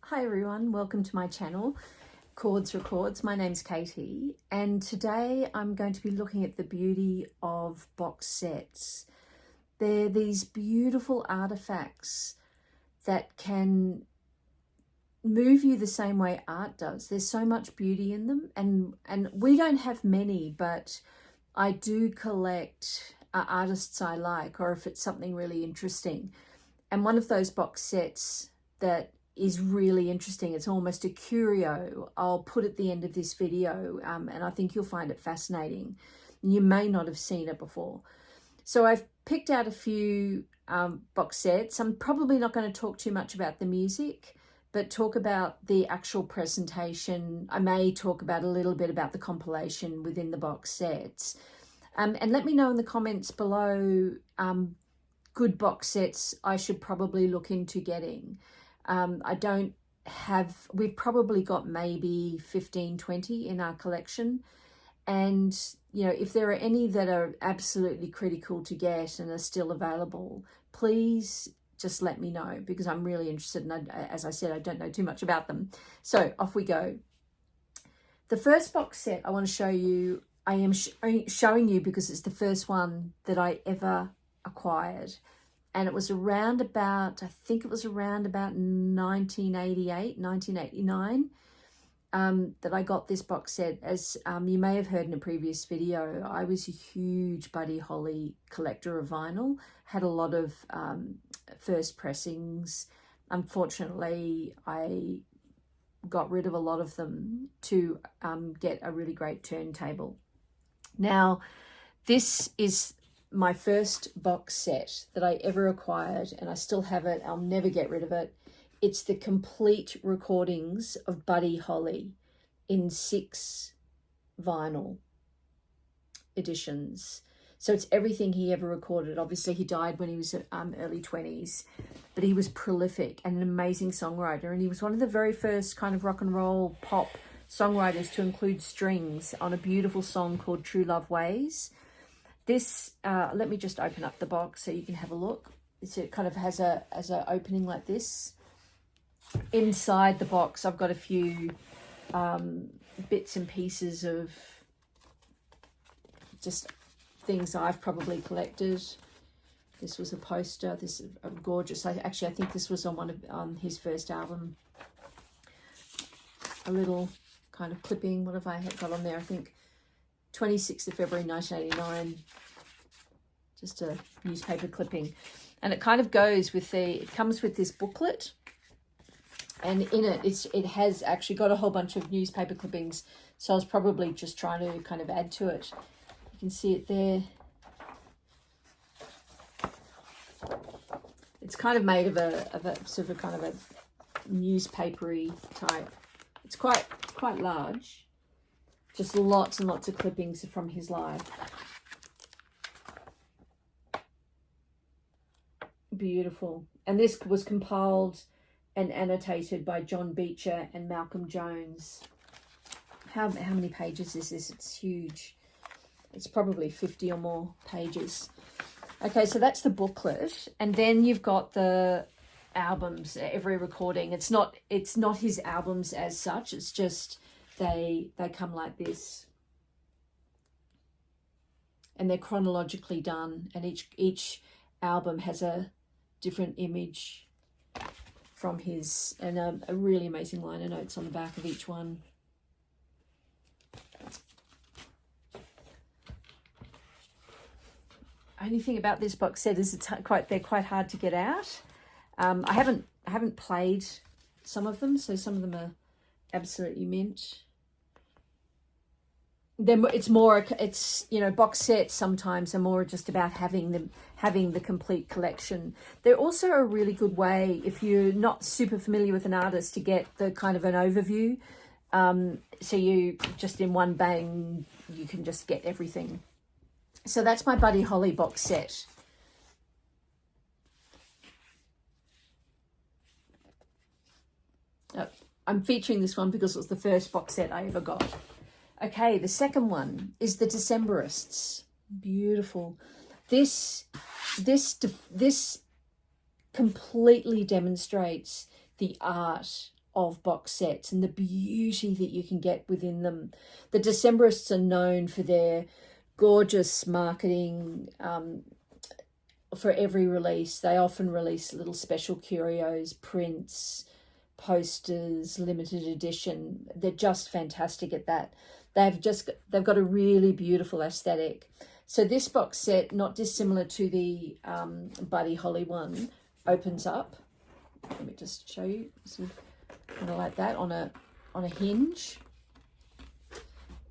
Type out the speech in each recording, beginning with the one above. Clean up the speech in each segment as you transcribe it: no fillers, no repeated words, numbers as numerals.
Hi everyone, welcome to my channel, Chords Records. My name's Katie, and today I'm going to be looking at the beauty of box sets. They're these beautiful artifacts that can move you the same way art does. There's so much beauty in them, and we don't have many, but I do collect artists I like, or if it's something really interesting. And one of those box sets that is really interesting, it's almost a curio, I'll put at the end of this video, and I think you'll find it fascinating. You may not have seen it before. So I've picked out a few box sets. I'm probably not going to talk too much about the music, but talk about the actual presentation. I may talk about a little bit about the compilation within the box sets. And let me know in the comments below good box sets I should probably look into getting. We've probably got maybe 15, 20 in our collection. And, you know, if there are any that are absolutely critical to get and are still available, please just let me know, because I'm really interested. And as I said, I don't know too much about them. So off we go. The first box set I want to show you, I am showing you because it's the first one that I ever acquired. And it was around about, I think it was around about 1988, 1989, that I got this box set. As you may have heard in a previous video, I was a huge Buddy Holly collector of vinyl, had a lot of first pressings. Unfortunately, I got rid of a lot of them to get a really great turntable. Now, this is my first box set that I ever acquired, and I still have it. I'll never get rid of it. It's the complete recordings of Buddy Holly in 6 vinyl editions. So it's everything he ever recorded. Obviously, he died when he was early 20s, but he was prolific and an amazing songwriter. And he was one of the very first kind of rock and roll pop songwriters to include strings on a beautiful song called True Love Ways. This, let me just open up the box so you can have a look. It kind of has a opening like this. Inside the box, I've got a few bits and pieces of just things I've probably collected. This was a poster. This is gorgeous. I think this was on his first album. A little kind of clipping. What have I got on there? I think 26th of February 1989, just a newspaper clipping. And it kind of goes with it comes with this booklet, and in it has actually got a whole bunch of newspaper clippings, so I was probably just trying to kind of add to it. You can see it there. It's kind of made of a sort of kind of a newspapery type. It's quite large. Just lots and lots of clippings from his life. Beautiful. And this was compiled and annotated by John Beecher and Malcolm Jones. How many pages is this? It's huge. It's probably 50 or more pages. Okay, so that's the booklet. And then you've got the albums, every recording. It's not his albums as such. It's just they come like this, and they're chronologically done, and each album has a different image from his, and a really amazing liner notes on the back of each one. Only thing about this box set is they're quite hard to get out. I haven't played some of them, so some of them are absolutely mint. It's you know, box sets sometimes are more just about having the complete collection. They're also a really good way, if you're not super familiar with an artist, to get the kind of an overview. So you just in one bang, you can just get everything. So that's my Buddy Holly box set. I'm featuring this one because it was the first box set I ever got. Okay, the second one is the Decemberists. Beautiful. This completely demonstrates the art of box sets and the beauty that you can get within them. The Decemberists are known for their gorgeous marketing. For every release, they often release little special curios, prints, posters, limited edition. They're just fantastic at that. They've got a really beautiful aesthetic. So this box set, not dissimilar to the Buddy Holly one, opens up. Let me just show you, kind of like that on a hinge.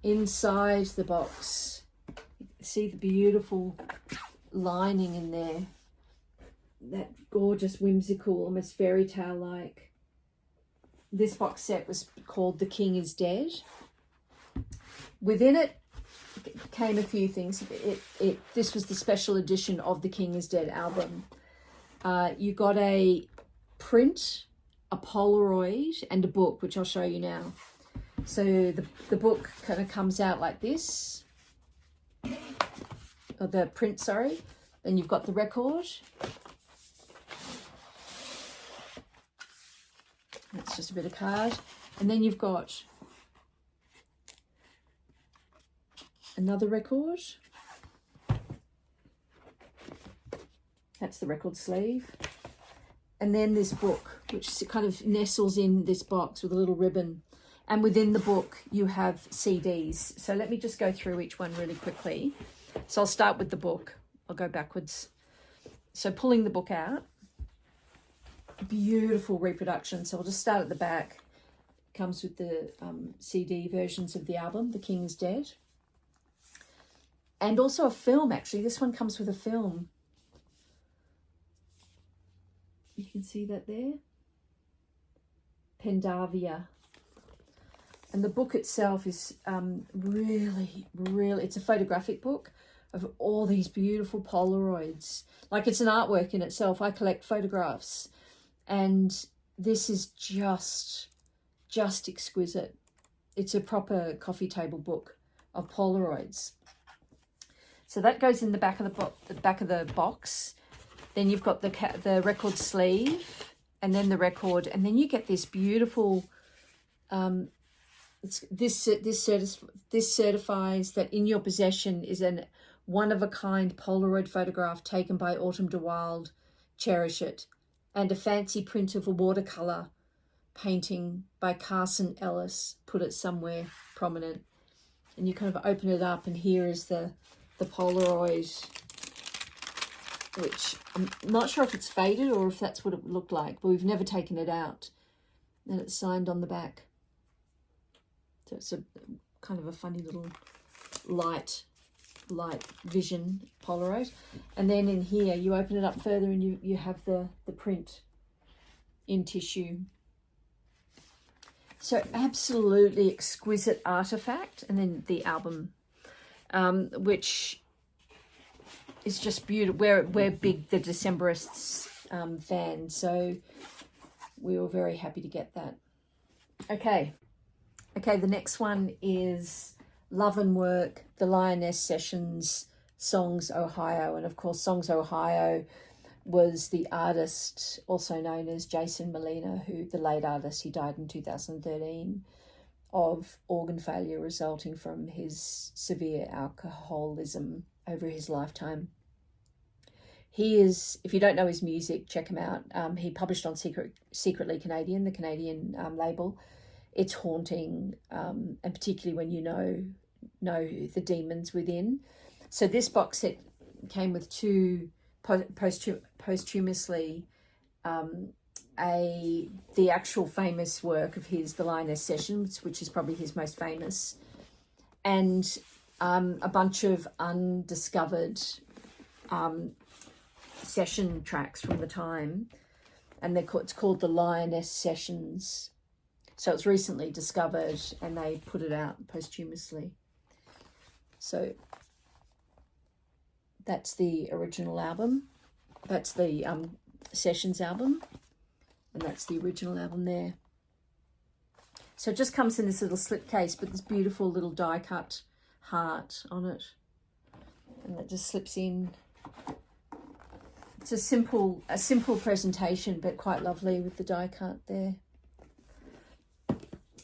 Inside the box, see the beautiful lining in there, that gorgeous, whimsical, almost fairy tale like. This box set was called The King is Dead. Within it came a few things. This was the special edition of the King is Dead album. You got a print, a Polaroid, and a book, which I'll show you now. So the book kind of comes out like this. Or the print, sorry. Then you've got the record. That's just a bit of card. And then you've got another record. That's the record sleeve. And then this book, which kind of nestles in this box with a little ribbon. And within the book, you have CDs. So let me just go through each one really quickly. So I'll start with the book. I'll go backwards. So pulling the book out, beautiful reproduction. So I'll just start at the back. Comes with the CD versions of the album, The King is Dead. And also a film, actually. This one comes with a film. You can see that there. Pendavia. And the book itself is really, it's a photographic book of all these beautiful Polaroids. Like, it's an artwork in itself. I collect photographs. And this is just exquisite. It's a proper coffee table book of Polaroids. So that goes in the back of the box. Then you've got the record sleeve, and then the record, and then you get this beautiful. This certifies that in your possession is an one-of-a-kind Polaroid photograph taken by Autumn de Wilde. Cherish it, and a fancy print of a watercolor painting by Carson Ellis. Put it somewhere prominent, and you kind of open it up, and here is the Polaroid, which I'm not sure if it's faded or if that's what it looked like, but we've never taken it out. And it's signed on the back. So it's a kind of a funny little light vision Polaroid. And then in here, you open it up further and you have the print in tissue. So absolutely exquisite artifact. And then the album, which is just beautiful. We're big the Decemberists fans, so we were very happy to get that. Okay, the next one is Love and Work, the Lioness Sessions, Songs Ohio. And of course, Songs Ohio was the artist, also known as Jason Molina, who, the late artist, he died in 2013 of organ failure resulting from his severe alcoholism over his lifetime. He is, if you don't know his music, check him out. He published on Secretly Canadian, the Canadian label. It's haunting, and particularly when you know the demons within. So this box set came with two posthumously the actual famous work of his, The Lioness Sessions, which is probably his most famous, and a bunch of undiscovered session tracks from the time, and it's called The Lioness Sessions. So it's recently discovered, and they put it out posthumously. So that's the original album. That's the Sessions album, and that's the original album there. So it just comes in this little slipcase, but this beautiful little die-cut heart on it, and that just slips in. It's a simple presentation, but quite lovely with the die cut there.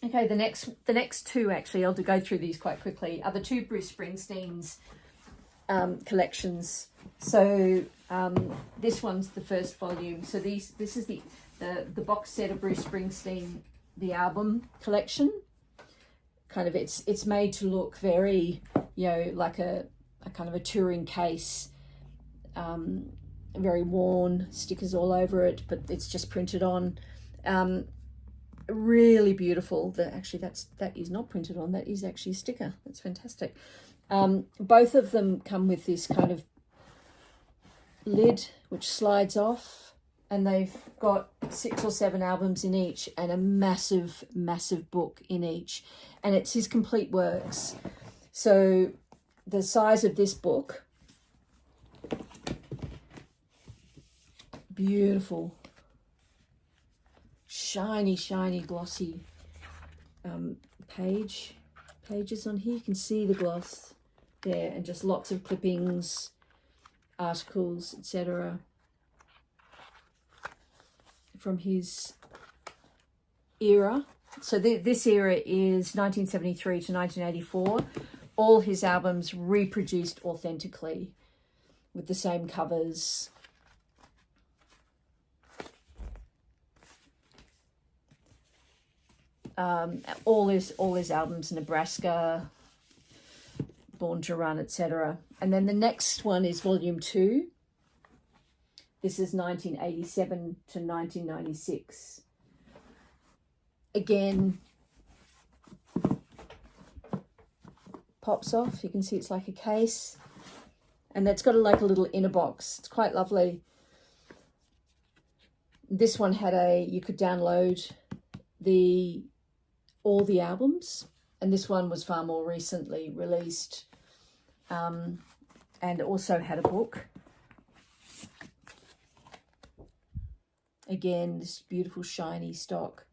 Okay, the next two, actually, I'll go through these quite quickly, are the two Bruce Springsteen's collections. So this one's the first volume. So this is the box set of Bruce Springsteen, the album collection. Kind of it's made to look very, you know, like a kind of a touring case, very worn, stickers all over it, but it's just printed on. Really beautiful. That is not printed on, that is actually a sticker. That's fantastic. Both of them come with this kind of lid which slides off, and they've got 6 or 7 albums in each and a massive book in each, and it's his complete works. So the size of this book, beautiful, shiny glossy pages on here. You can see the gloss there, and just lots of clippings, articles, etc. from his era. So this era is 1973 to 1984. All his albums reproduced authentically with the same covers. All his albums, Nebraska, Born to Run, etc. And then the next one is volume 2. This is 1987 to 1996. Again, pops off. You can see it's like a case, and that's got like a little inner box. It's quite lovely. This one had you could download all the albums, and this one was far more recently released, and also had a book. Again, this beautiful shiny stock.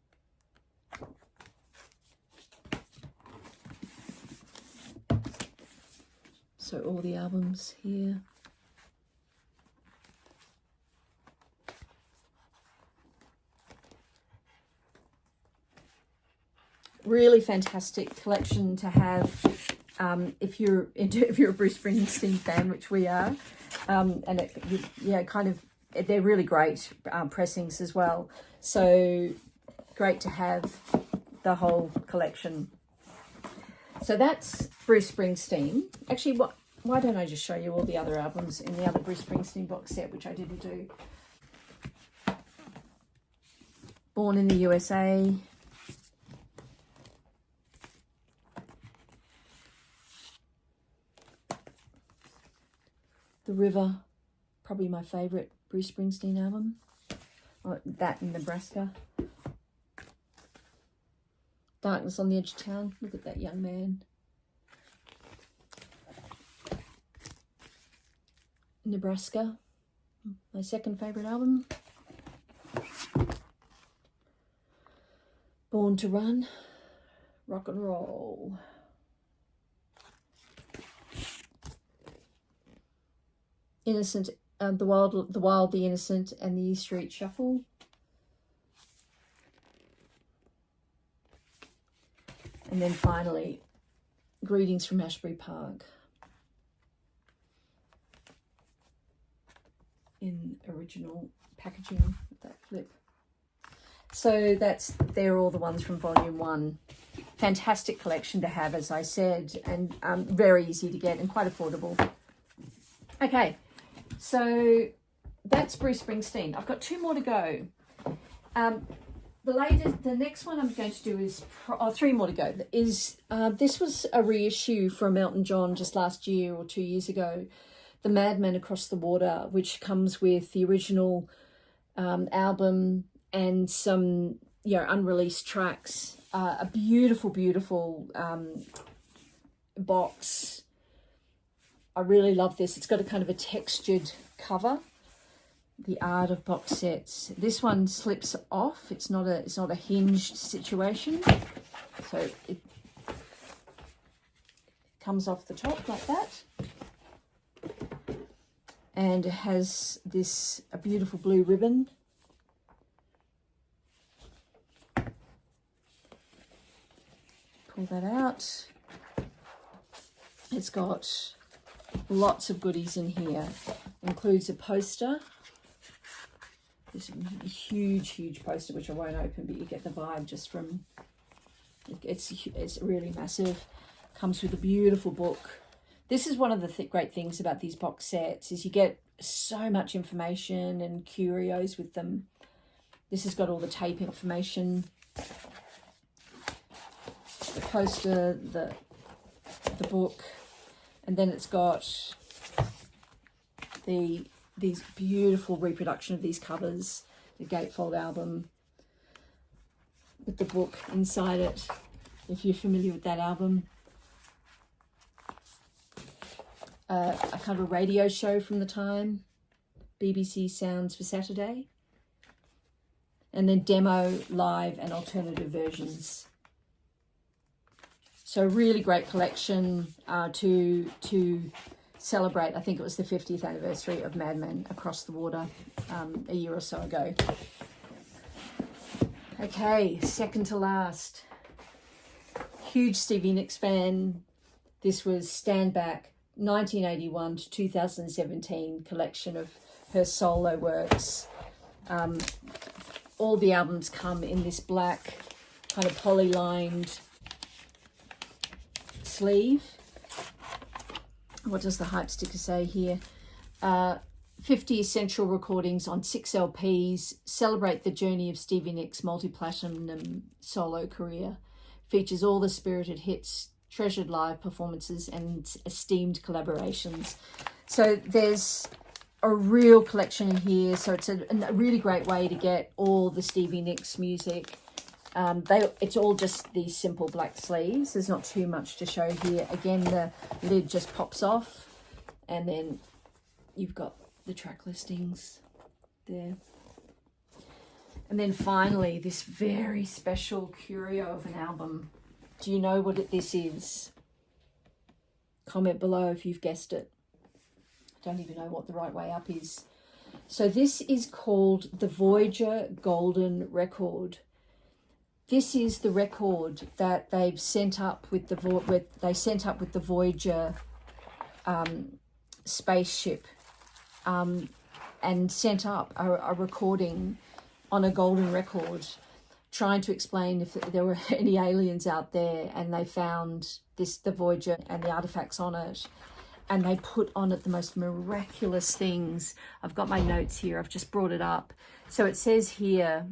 So all the albums here. Really fantastic collection to have if you're a Bruce Springsteen fan, which we are, and they're really great pressings as well. So great to have the whole collection. So that's Bruce Springsteen. Actually, why don't I just show you all the other albums in the other Bruce Springsteen box set, which I didn't do. Born in the USA. The River, probably my favourite Bruce Springsteen album. That in Nebraska. Darkness on the Edge of Town. Look at that young man. Nebraska, my second favourite album. Born to Run, rock and roll. Innocent, the Wild, the Innocent, and the E Street Shuffle. And then finally, Greetings from Ashbury Park in original packaging with that flip. So they're all the ones from volume 1. Fantastic collection to have, as I said, and very easy to get and quite affordable. Okay, so that's Bruce Springsteen. I've got 2 more to go. The next one I'm going to do is 3 more to go. This was a reissue from Elton John just last year or 2 years ago, The Madman Across the Water, which comes with the original album and some unreleased tracks. A beautiful box. I really love this. It's got a kind of a textured cover. The art of box sets. This one slips off. It's not a hinged situation, so it comes off the top like that, and it has a beautiful blue ribbon. pull that out. It's got lots of goodies in here. Includes a poster. This huge poster, which I won't open, but you get the vibe just from, it's really massive. Comes with a beautiful book. This is one of the great things about these box sets, is you get so much information and curios with them. This has got all the tape information, the poster, the book, and then it's got these beautiful reproduction of these covers, the gatefold album with the book inside it, if you're familiar with that album. A kind of a radio show from the time, BBC Sounds for Saturday, and then demo, live and alternative versions. So really great collection to celebrate. I think it was the 50th anniversary of Mad Men Across the Water a year or so ago. Okay, second to last. Huge Stevie Nicks fan. This was Stand Back, 1981 to 2017 collection of her solo works. All the albums come in this black kind of poly-lined sleeve. What does the hype sticker say here? 50 essential recordings on 6 LPs celebrate the journey of Stevie Nicks' multi-platinum solo career. Features all the spirited hits, treasured live performances and esteemed collaborations. So there's a real collection in here. So it's a really great way to get all the Stevie Nicks music. It's all just these simple black sleeves. There's not too much to show here. Again, the lid just pops off, and then you've got the track listings there. And then finally, this very special curio of an album. Do you know what this is? Comment below if you've guessed it. I don't even know what the right way up is. So this is called the Voyager Golden Record. This is the record that they've sent up with the Voyager spaceship, and sent up a recording on a golden record, trying to explain if there were any aliens out there, and they found the Voyager and the artifacts on it, and they put on it the most miraculous things. I've got my notes here. I've just brought it up. So it says here,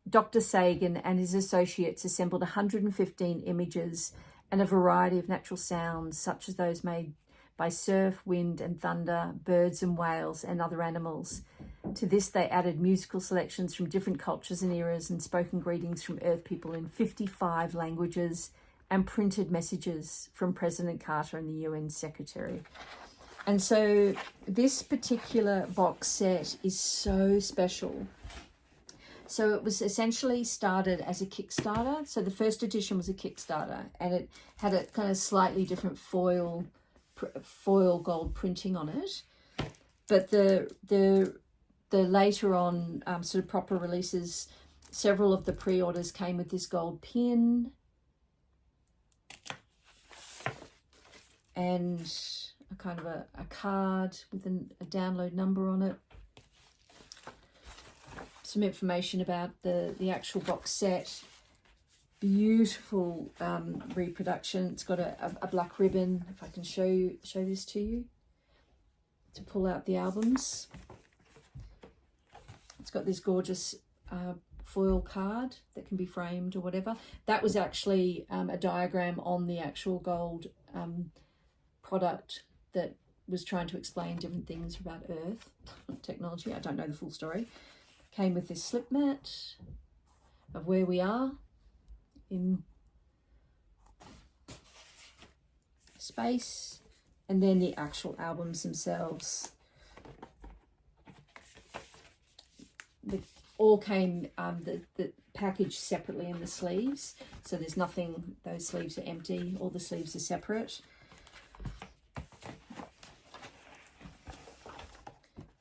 Dr. Sagan and his associates assembled 115 images and a variety of natural sounds, such as those made by surf, wind and thunder, birds and whales and other animals. To this, they added musical selections from different cultures and eras and spoken greetings from Earth people in 55 languages and printed messages from President Carter and the UN Secretary. And so this particular box set is so special. So it was essentially started as a Kickstarter. So the first edition was a Kickstarter, and it had a kind of slightly different foil gold printing on it. But the later on sort of proper releases, several of the pre-orders came with this gold pin and a kind of a card with a download number on it. Some information about the actual box set. Beautiful reproduction. It's got a black ribbon. If I can show this to you, to pull out the albums. It's got this gorgeous foil card that can be framed or whatever. That was actually a diagram on the actual gold product that was trying to explain different things about Earth technology. I don't know the full story. Came with this slip mat of where we are in space, and then the actual albums themselves. All came the package separately in the sleeves, so there's nothing, those sleeves are empty, all the sleeves are separate.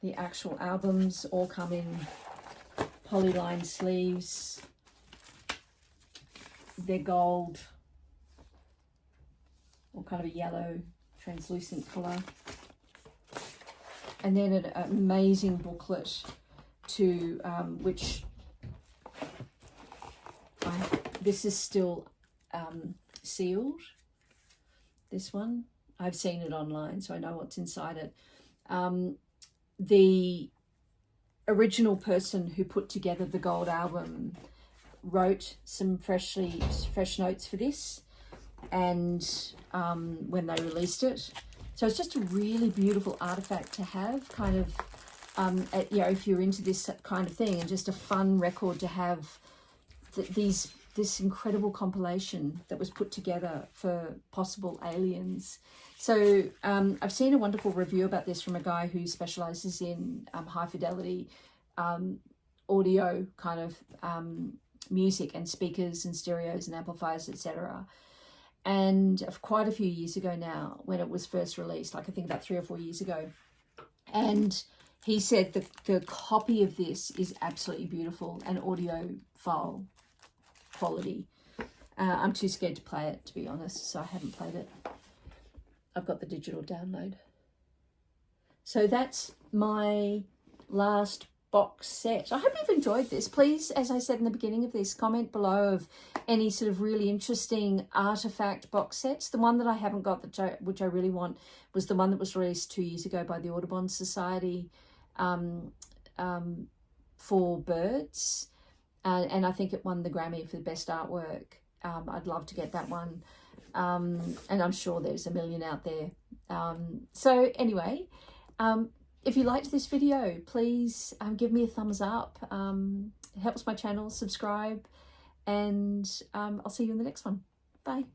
The actual albums all come in polyline sleeves. They're gold, or kind of a yellow translucent colour. And then an amazing booklet to which this is still sealed. This one, I've seen it online, so I know what's inside it. The original person who put together the gold album wrote some fresh notes for this, and when they released it. So it's just a really beautiful artifact to have, kind of, you know, if you're into this kind of thing, and just a fun record to have this incredible compilation that was put together for possible aliens. So I've seen a wonderful review about this from a guy who specializes in high fidelity audio kind of music and speakers and stereos and amplifiers, etc. And quite a few years ago now, when it was first released, like I think about 3 or 4 years ago. And he said that the copy of this is absolutely beautiful and audio file quality. I'm too scared to play it, to be honest, so I haven't played it. I've got the digital download. So that's my last box set. I hope you've enjoyed this. Please, as I said in the beginning of this, comment below of any sort of really interesting artifact box sets. The one that I haven't got, which I really want, was the one that was released 2 years ago by the Audubon Society for birds. And I think it won the Grammy for the best artwork. I'd love to get that one. And I'm sure there's a million out there. So anyway, if you liked this video, please give me a thumbs up. It helps my channel. Subscribe, and I'll see you in the next one. Bye.